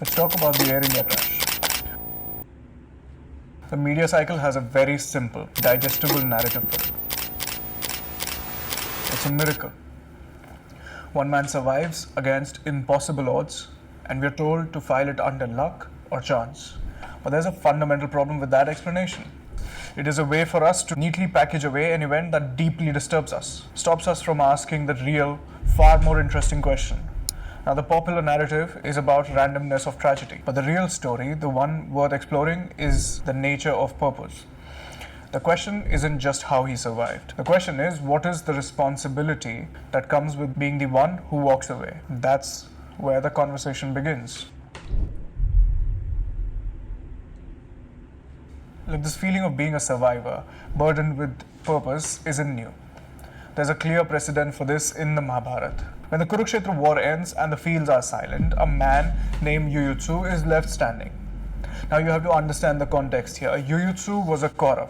Let's talk about the Air India crash. The media cycle has a very simple, digestible narrative for it. It's a miracle. One man survives against impossible odds, and we're told to file it under luck or chance. But there's a fundamental problem with that explanation. It is a way for us to neatly package away an event that deeply disturbs us, stops us from asking the real, far more interesting question. Now, the popular narrative is about randomness of tragedy, but the real story, the one worth exploring, is the nature of purpose. The question isn't just how he survived. The question is, what is the responsibility that comes with being the one who walks away? That's where the conversation begins. Look, this feeling of being a survivor, burdened with purpose, isn't new. There's a clear precedent for this in the Mahabharata. When the Kurukshetra war ends and the fields are silent, a man named Yuyutsu is left standing. Now you have to understand the context here. Yuyutsu was a Kaurava.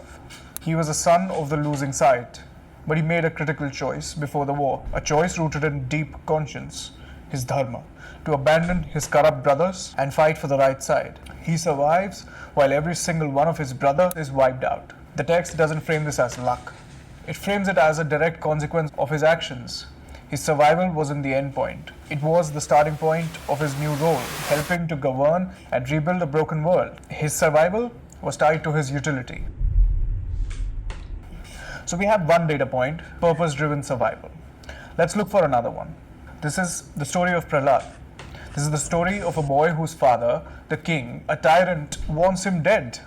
He was a son of the losing side, but he made a critical choice before the war, a choice rooted in deep conscience, his Dharma, to abandon his corrupt brothers and fight for the right side. He survives while every single one of his brothers is wiped out. The text doesn't frame this as luck. It frames it as a direct consequence of his actions. His survival wasn't the end point. It was the starting point of his new role, helping to govern and rebuild a broken world. His survival was tied to his utility. So we have one data point, purpose-driven survival. Let's look for another one. This is the story of Prahlada. This is the story of a boy whose father, the king, a tyrant, wants him dead.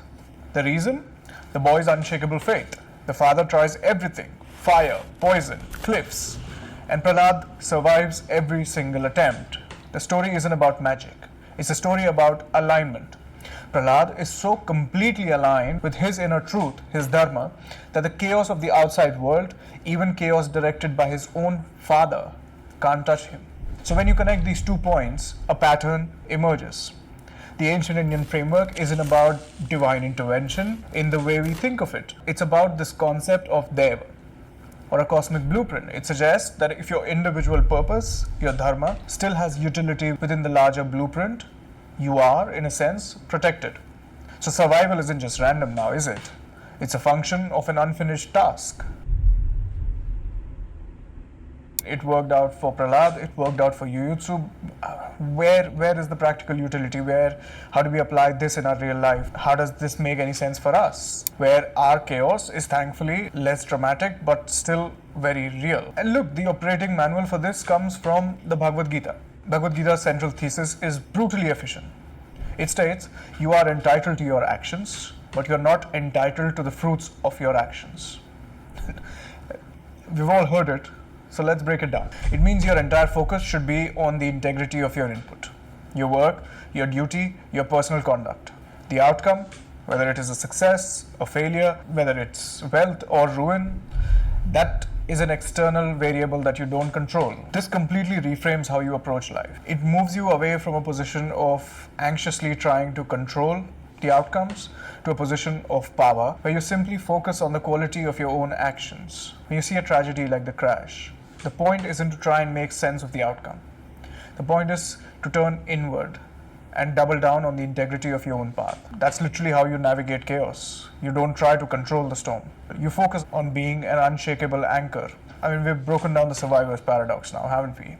The reason? The boy's unshakable faith. The father tries everything, fire, poison, cliffs, and Prahlada survives every single attempt. The story isn't about magic. It's a story about alignment. Prahlada is so completely aligned with his inner truth, his Dharma, that the chaos of the outside world, even chaos directed by his own father, can't touch him. So when you connect these 2 points, a pattern emerges. The ancient Indian framework isn't about divine intervention in the way we think of it. It's about this concept of Deva, or a cosmic blueprint. It suggests that if your individual purpose, your Dharma, still has utility within the larger blueprint, you are, in a sense, protected. So survival isn't just random now, is it? It's a function of an unfinished task. It worked out for Prahlada, it worked out for Yuyutsu. Where is the practical utility? How do we apply this in our real life? How does this make any sense for us? Where our chaos is thankfully less dramatic but still very real. And look, the operating manual for this comes from the Bhagavad Gita. Bhagavad Gita's central thesis is brutally efficient. It states, you are entitled to your actions, but you're not entitled to the fruits of your actions. We've all heard it. So let's break it down. It means your entire focus should be on the integrity of your input, your work, your duty, your personal conduct. The outcome, whether it is a success, a failure, whether it's wealth or ruin, that is an external variable that you don't control. This completely reframes how you approach life. It moves you away from a position of anxiously trying to control the outcomes to a position of power where you simply focus on the quality of your own actions. When you see a tragedy like the crash, the point isn't to try and make sense of the outcome. The point is to turn inward and double down on the integrity of your own path. That's literally how you navigate chaos. You don't try to control the storm. You focus on being an unshakable anchor. I mean, we've broken down the survivor's paradox now, haven't we?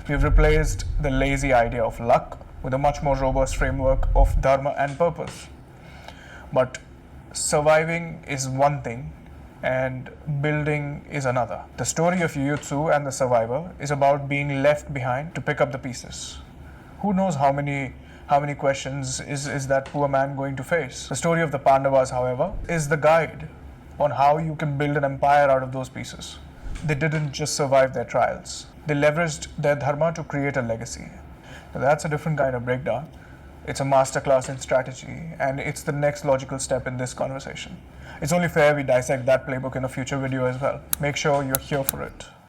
We've replaced the lazy idea of luck with a much more robust framework of Dharma and purpose. But surviving is one thing, and building is another. The story of Yuyutsu and the survivor is about being left behind to pick up the pieces. Who knows how many questions is that poor man going to face? The story of the Pandavas, however, is the guide on how you can build an empire out of those pieces. They didn't just survive their trials. They leveraged their Dharma to create a legacy. Now, that's a different kind of breakdown. It's a masterclass in strategy, and it's the next logical step in this conversation. It's only fair we dissect that playbook in a future video as well. Make sure you're here for it.